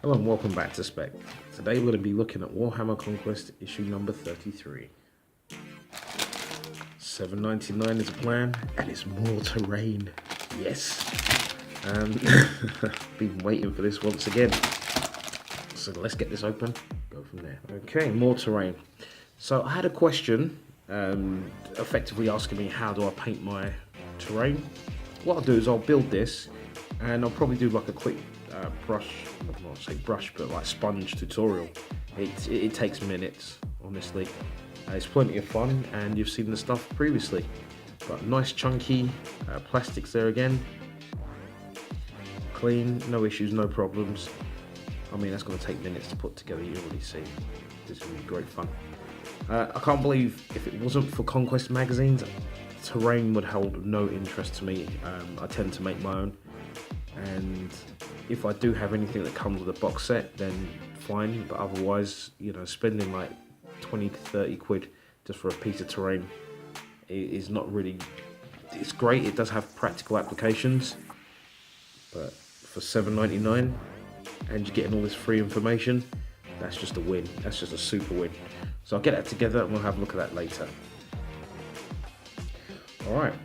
Hello and welcome back to Spekd. Today we're going to be looking at Warhammer Conquest issue number 33. $7.99 is a plan, and it's more terrain. Yes. Been waiting for this once again. So let's get this open, go from there. Okay, more terrain. So I had a question, effectively asking me how do I paint my terrain. What I'll do is I'll build this, and I'll probably do like a quick brush, I don't say brush, but like sponge tutorial. It takes minutes, honestly. It's plenty of fun, and you've seen the stuff previously. But nice chunky plastics there again. Clean, no issues, no problems. I mean, that's going to take minutes to put together. You already see. This is going to be great fun. I can't believe if it wasn't for Conquest magazines, terrain would hold no interest to me. I tend to make my own, and if I do have anything that comes with a box set, then fine, but otherwise, you know, spending like 20 to 30 quid just for a piece of terrain is not really, it's great, it does have practical applications, but for $7.99 and you're getting all this free information, that's just a win, that's just a super win. So I'll get that together and we'll have a look at that later. Alright,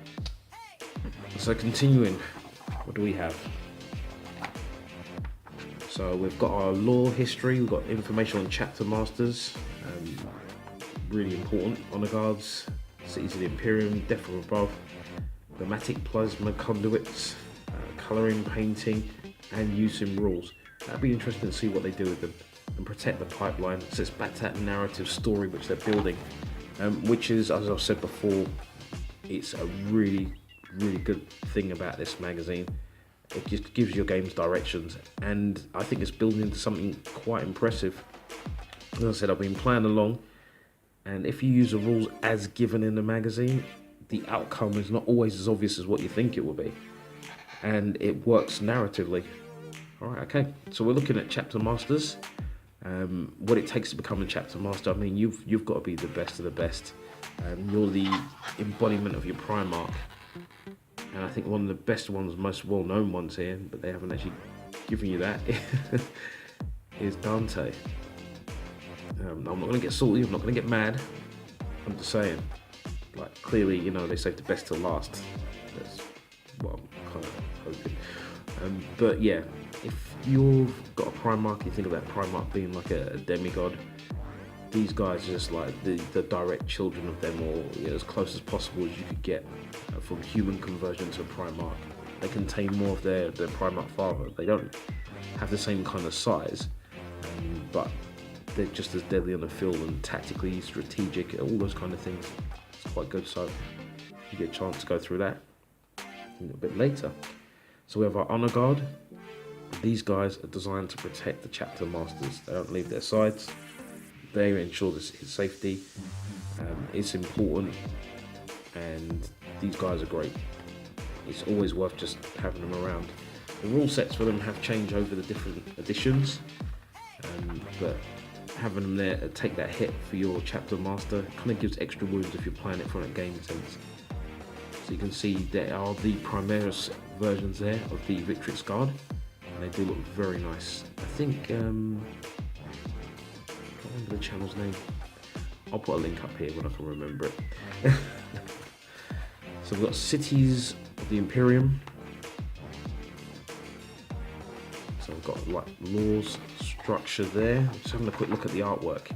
so continuing, what do we have? So we've got our lore history, we've got information on chapter masters, really important, honor guards, cities of the Imperium, death from above, thematic plasma conduits, colouring, painting, and using rules. That'd be interesting to see what they do with them and protect the pipeline. So it's back to that narrative story which they're building, which is, as I've said before, it's a really good thing about this magazine. It just gives your games directions, and I think it's building into something quite impressive. As I said, I've been playing along, and if you use the rules as given in the magazine, the outcome is not always as obvious as what you think it will be, and it works narratively. Alright, okay, so we're looking at chapter masters, what it takes to become a chapter master. I mean, you've got to be the best of the best. You're the embodiment of your Primarch. And I think one of the best ones, most well-known ones here, but they haven't actually given you that, is Dante. I'm not going to get salty, I'm not going to get mad. I'm just saying, like, clearly, you know, they saved the best till last. That's what I'm kind of hoping. But yeah, if you've got a Primarch, you think of that Primarch being like a demigod. These guys are just like the direct children of them, or you know, as close as possible as you could get from human conversion to a Primarch. They contain more of their Primarch father. They don't have the same kind of size, but they're just as deadly on the field and tactically strategic, all those kind of things. It's quite good, so you get a chance to go through that a little bit later. So we have our Honor Guard. These guys are designed to protect the chapter masters. They don't leave their sides. They ensure this is safety. It's important, and these guys are great. It's always worth just having them around. The rule sets for them have changed over the different editions, but having them there to take that hit for your chapter master kind of gives extra wounds if you're playing it from a game sense. So you can see there are the Primaris versions there of the Victrix Guard, and they do look very nice. I think remember the channel's name. I'll put a link up here when I can remember it. So we've got cities of the Imperium. So we've got like laws, structure there. Just having a quick look at the artwork,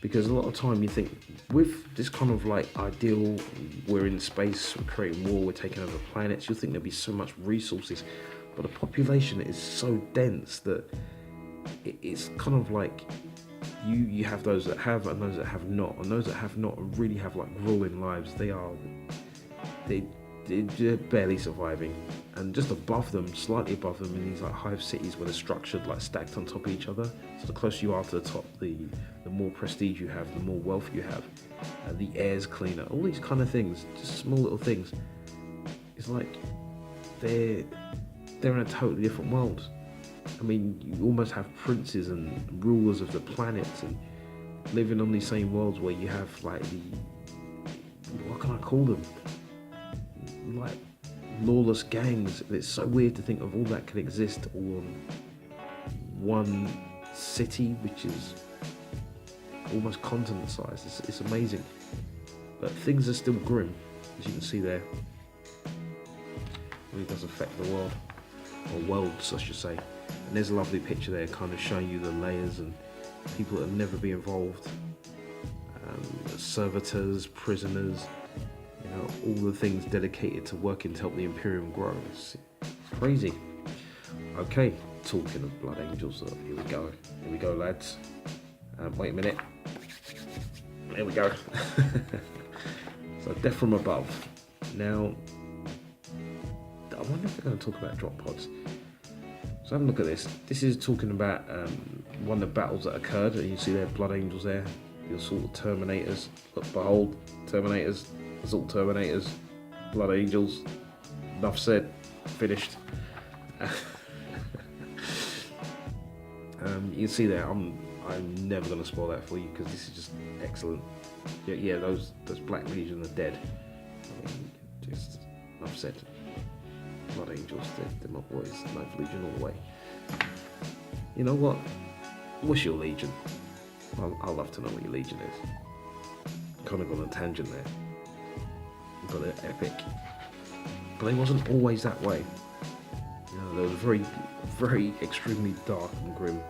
because a lot of time you think with this kind of like ideal, we're in space, we're creating war, we're taking over planets, you'll think there'll be so much resources, but the population is so dense that it's kind of like you have those that have and those that have not, and those that have not really have like grueling lives. They're barely surviving, and just above them, slightly above them, in these like hive cities where they're structured like stacked on top of each other. So the closer you are to the top, the more prestige you have, the more wealth you have, the air's cleaner, all these kind of things, just small little things. It's like they're in a totally different world. I mean, you almost have princes and rulers of the planets and living on these same worlds where you have like what can I call them? Like lawless gangs. It's so weird to think of all that can exist all on one city which is almost continent size. It's amazing, but things are still grim, as you can see there. It really does affect the world, or worlds I should say. And there's a lovely picture there kind of showing you the layers and people that have never been involved, servitors, prisoners, you know, all the things dedicated to working to help the Imperium grow. It's crazy. Okay, talking of blood angels, here we go lads. Wait a minute, there we go. So death from above. Now I wonder if they're going to talk about drop pods. So have a look at this. This is talking about one of the battles that occurred, and you see there blood angels there, the assault of Terminators. Look, behold, Terminators, assault Terminators, blood angels. Enough said, finished. You can see there, I'm never going to spoil that for you because this is just excellent. Yeah, those Black Legion are dead. I mean, just enough said. Blood angels, they're my boys. Ninth Legion all the way. You know what? What's your Legion? I'd love to know what your Legion is. Kind of gone on a tangent there. But they're epic. But they wasn't always that way. You know, they were very, very extremely dark and grim.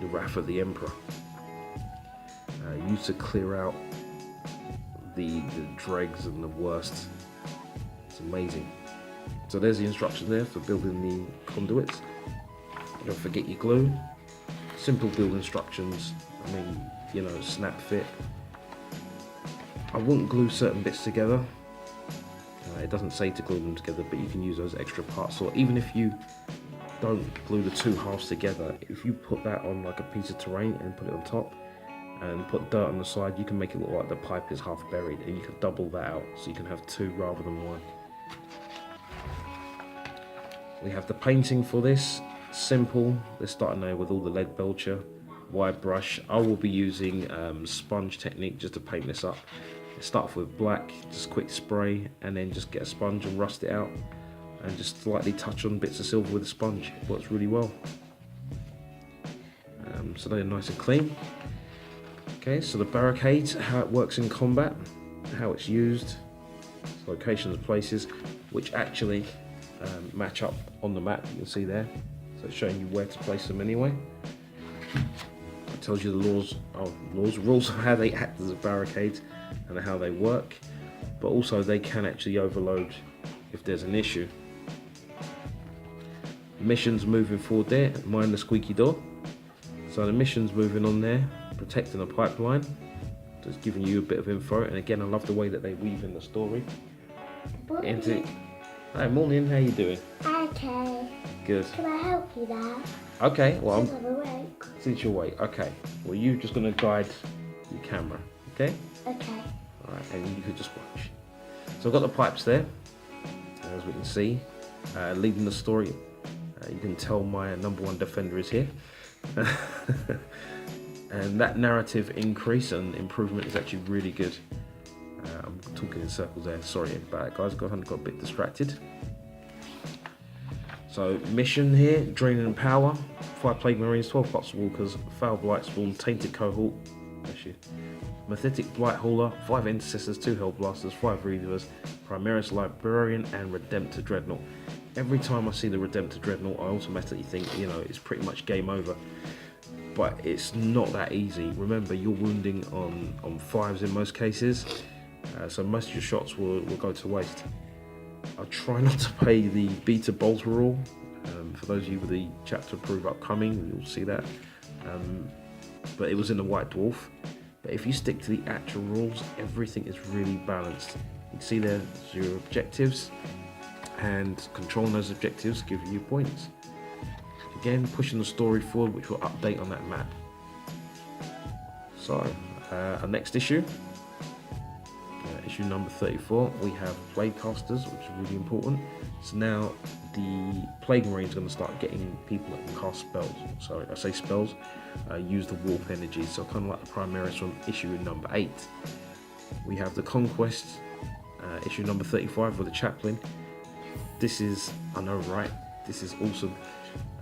The Wrath of the Emperor. Used to clear out the dregs and the worst. It's amazing. So there's the instructions there for building the conduits. Don't forget your glue. Simple build instructions. I mean, you know, snap fit. I wouldn't glue certain bits together. It doesn't say to glue them together, but you can use those extra parts. Or even if you don't glue the two halves together, if you put that on like a piece of terrain and put it on top and put dirt on the side, you can make it look like the pipe is half buried, and you can double that out so you can have two rather than one. We have the painting for this, simple. They're starting there with all the lead belcher, wide brush. I will be using sponge technique just to paint this up. Start off with black, just quick spray, and then just get a sponge and rust it out, and just slightly touch on bits of silver with a sponge. It works really well. So they're nice and clean. Okay, so the barricades, how it works in combat, how it's used, locations and places, which actually match up on the map. You can see there, so it's showing you where to place them anyway. It tells you the rules of how they act as a barricade and how they work, but also they can actually overload if there's an issue. Missions moving forward there, mind the squeaky door. So the missions moving on there, protecting a pipeline, just giving you a bit of info. And again, I love the way that they weave in the story. Hi, morning, how you doing? Okay. Good. Can I help you now? Okay, well, Since I'm awake. since you're awake, okay. Well, you're just going to guide your camera, okay? Okay. Alright, and you could just watch. So I've got the pipes there, as we can see, leading the story. You can tell my #1 defender is here. And that narrative increase and improvement is actually really good. I'm talking in circles there, sorry about it guys, got a bit distracted. So mission here, draining and power, 5 Plague Marines, 12 Pots Walkers, Foul Blight Spawn, Tainted Cohort, Methitic Blight Hauler, 5 Intercessors, 2 Hellblasters, 5 Reavers, Primaris Librarian, and Redemptor Dreadnought. Every time I see the Redemptor Dreadnought, I automatically think, you know, it's pretty much game over. But it's not that easy. Remember, you're wounding on 5s in most cases, so most of your shots will go to waste. I try not to play the beta bolter rule. For those of you with the chapter approved upcoming, you'll see that. But it was in the White Dwarf. But if you stick to the actual rules, everything is really balanced. You can see there's your objectives, and controlling those objectives give you points. Again, pushing the story forward, which will update on that map. So, our next issue, issue number 34, we have Plague Casters, which is really important. So now the Plague Marines are going to start getting people that can cast spells. Sorry, I say spells, use the warp energy. So kind of like the Primaris from issue number 8. We have the Conquest, issue number 35 with the Chaplain. This is, I know right, this is awesome.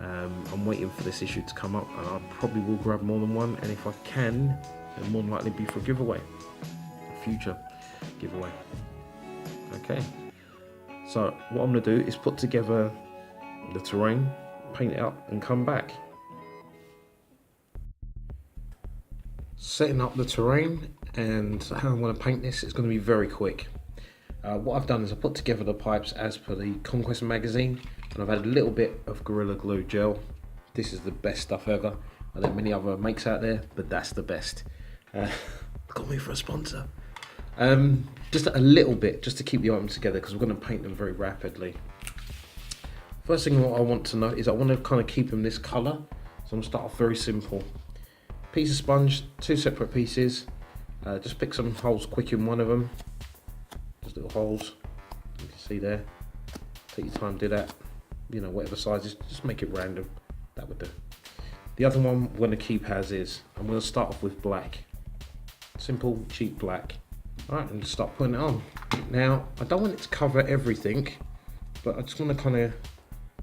I'm waiting for this issue to come up, and I probably will grab more than one, and if I can, it'll more than likely be for a giveaway, a future giveaway. Okay, so what I'm going to do is put together the terrain, paint it up, and come back. Setting up the terrain and how I want to paint this is going to be very quick. What I've done is I put together the pipes as per the Conquest magazine, and I've added a little bit of Gorilla Glue gel. This is the best stuff ever. There are many other makes out there, but that's the best. Got me for a sponsor. Just a little bit, just to keep the items together, because we're going to paint them very rapidly. First thing what I want to note is I want to kind of keep them this colour, so I'm going to start off very simple. Piece of sponge, 2 separate pieces. Just pick some holes quick in one of them. Just little holes, you can see there. Take your time, do that. You know, whatever sizes, just make it random. That would do. The other one we're going to keep as is. I'm going to start off with black. Simple, cheap black. Alright, and just start putting it on. Now, I don't want it to cover everything, but I just want to kind of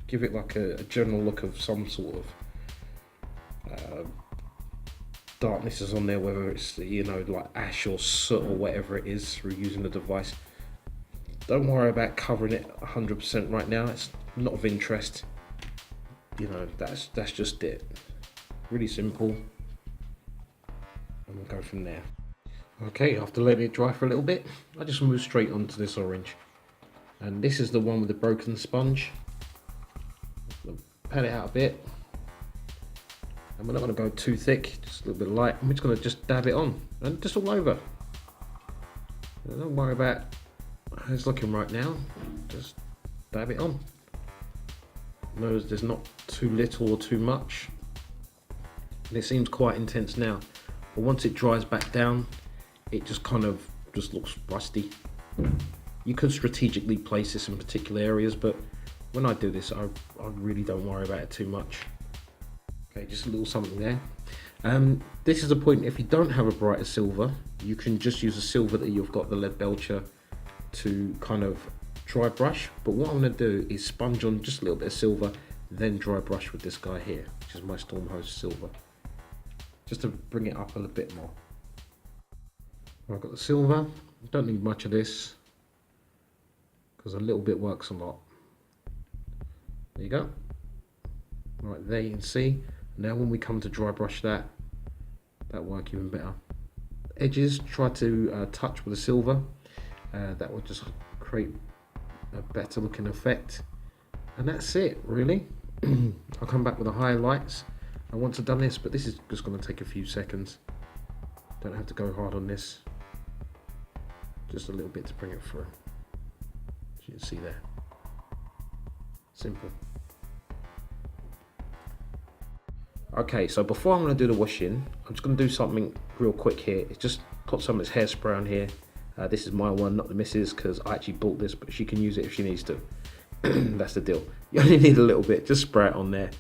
give it like a general look of some sort of darkness is on there, whether it's, you know, like ash or soot or whatever it is through using the device. Don't worry about covering it 100% right now. It's not of interest. You know, that's just it. Really simple. And we'll go from there. Okay, after letting it dry for a little bit, I just move straight onto this orange. And this is the one with the broken sponge. Pat it out a bit. And we're not going to go too thick, just a little bit light. I'm just going to just dab it on, and just all over. Don't worry about how it's looking right now, just dab it on. Notice there's not too little or too much. And it seems quite intense now, but once it dries back down, it just kind of just looks rusty. You could strategically place this in particular areas, but when I do this, I really don't worry about it too much. Okay, just a little something there. This is the point, if you don't have a brighter silver, you can just use a silver that you've got, the lead belcher, to kind of dry brush. But what I'm going to do is sponge on just a little bit of silver, then dry brush with this guy here, which is my Stormhost silver, just to bring it up a little bit more. I've got the silver, don't need much of this, because a little bit works a lot. There you go. Right, there you can see. Now when we come to dry brush that work even better. Edges, try to touch with the silver. That will just create a better looking effect. And that's it, really. I'll come back with the highlights once I've done this, but this is just going to take a few seconds. Don't have to go hard on this. Just a little bit to bring it through. As you can see there. Simple. Okay, so before I'm going to do the washing, I'm just going to do something real quick here. It's just put some of this hairspray on here. This is my one, not the missus, because I actually bought this, but she can use it if she needs to. That's the deal. You only need a little bit, just spray it on there.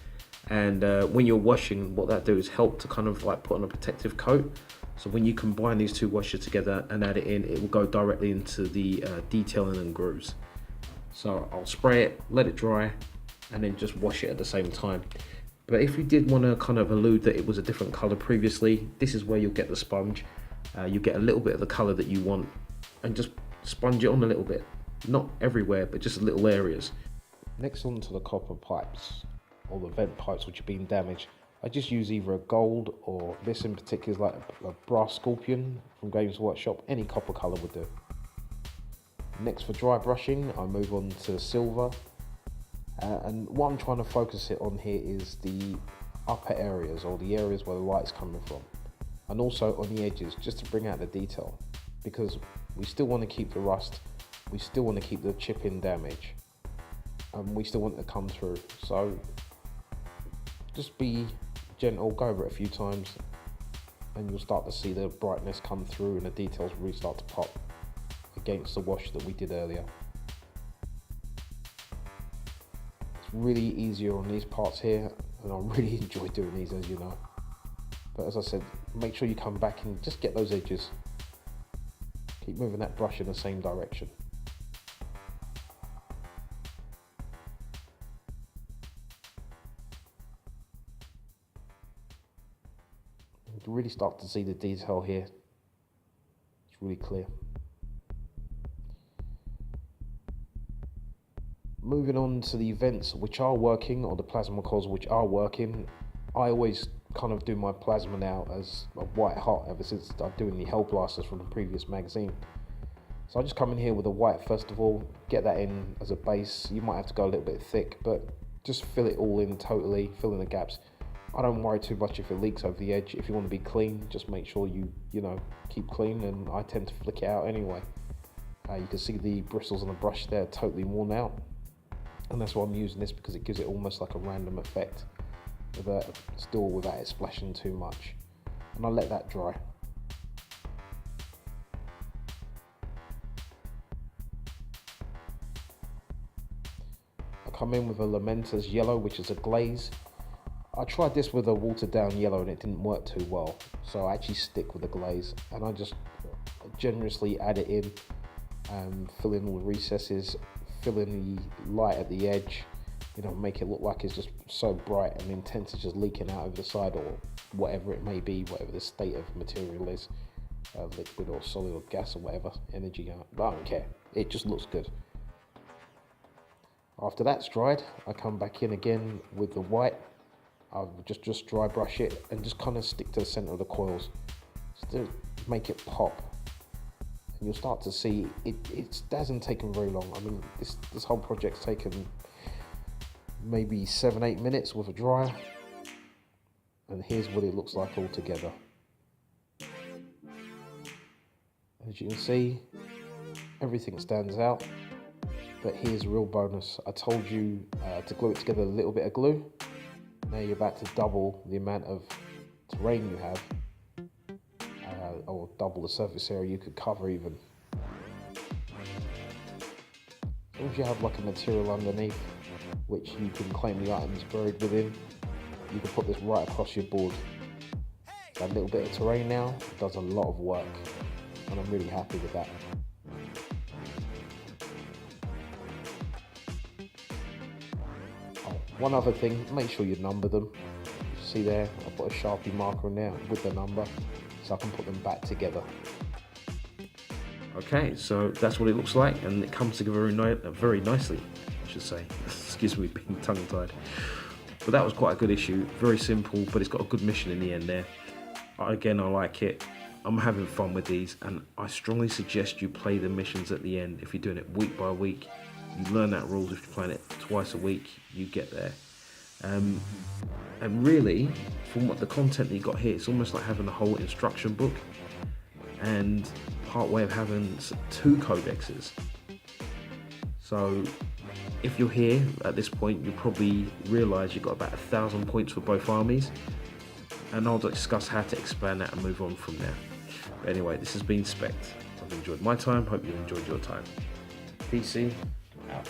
And when you're washing, what that do is help to kind of like put on a protective coat. So when you combine these two washes together and add it in, it will go directly into the detailing and grooves. So I'll spray it, let it dry, and then just wash it at the same time. But if you did want to kind of allude that it was a different color previously, this is where you'll get the sponge. You get a little bit of the color that you want, and just sponge it on a little bit. Not everywhere, but just little areas. Next on to the copper pipes, or the vent pipes which have been damaged. I just use either a gold, or this in particular is like a brass scorpion from Games Workshop. Any copper color would do. Next, for dry brushing, I move on to silver. And what I'm trying to focus it on here is the upper areas, or the areas where the light's coming from. And also on the edges, just to bring out the detail. Because we still want to keep the rust, we still want to keep the chip-in damage, and we still want it to come through. So just be gentle, go over it a few times, and you'll start to see the brightness come through and the details really start to pop against the wash that we did earlier. It's really easier on these parts here, and I really enjoy doing these, as you know. But as I said, make sure you come back and just get those edges. Keep moving that brush in the same direction. can really start to see the detail here. It's really clear. Moving on to the events which are working, or the plasma coils which are working, I always kind of do my plasma now as a white hot ever since I'm doing the Hell Blasters from the previous magazine. So I just come in here with a white first of all, get that in as a base. You might have to go a little bit thick, but just fill it all in totally, fill in the gaps. I don't worry too much if it leaks over the edge. If you want to be clean, just make sure you keep clean, and I tend to flick it out anyway. You can see the bristles on the brush there totally worn out, and that's why I'm using this, because it gives it almost like a random effect, still without it splashing too much. And I'll let that dry. I come in with a Lamenter's yellow, which is a glaze. I tried this with a watered down yellow and it didn't work too well, so I actually stick with the glaze, and I just generously add it in and fill in all the recesses, fill in the light at the edge, make it look like it's just so bright and intense it's just leaking out over the side, or whatever it may be, whatever the state of material is, liquid or solid or gas or whatever, energy, I don't care, it just looks good. After that's dried, I come back in again with the white. I'll just dry brush it and just kind of stick to the center of the coils just to make it pop. And you'll start to see it hasn't taken very long. I mean, this whole project's taken maybe 7-8 minutes with a dryer, and here's what it looks like all together. As you can see, everything stands out, but here's a real bonus. I told you to glue it together with a little bit of glue. Now you're about to double the amount of terrain you have, or double the surface area you could cover even. As long as you have like a material underneath which you can claim the items buried within, you can put this right across your board. That little bit of terrain now does a lot of work, and I'm really happy with that. One other thing, make sure you number them. See there, I put a Sharpie marker in there with the number, so I can put them back together. Okay, so that's what it looks like, and it comes together very nicely, I should say. Excuse me, being tongue-tied. But that was quite a good issue, very simple, but it's got a good mission in the end there. Again, I like it. I'm having fun with these, and I strongly suggest you play the missions at the end if you're doing it week by week. You learn that rules. If you're playing it twice a week, you get there. And really, from what the content that you got here, it's almost like having a whole instruction book, and part way of having 2 codexes. So if you're here at this point, you'll probably realise you've got about 1,000 points for both armies, and I'll discuss how to expand that and move on from there. But anyway, this has been Spekd. I've enjoyed my time, hope you enjoyed your time. PC out.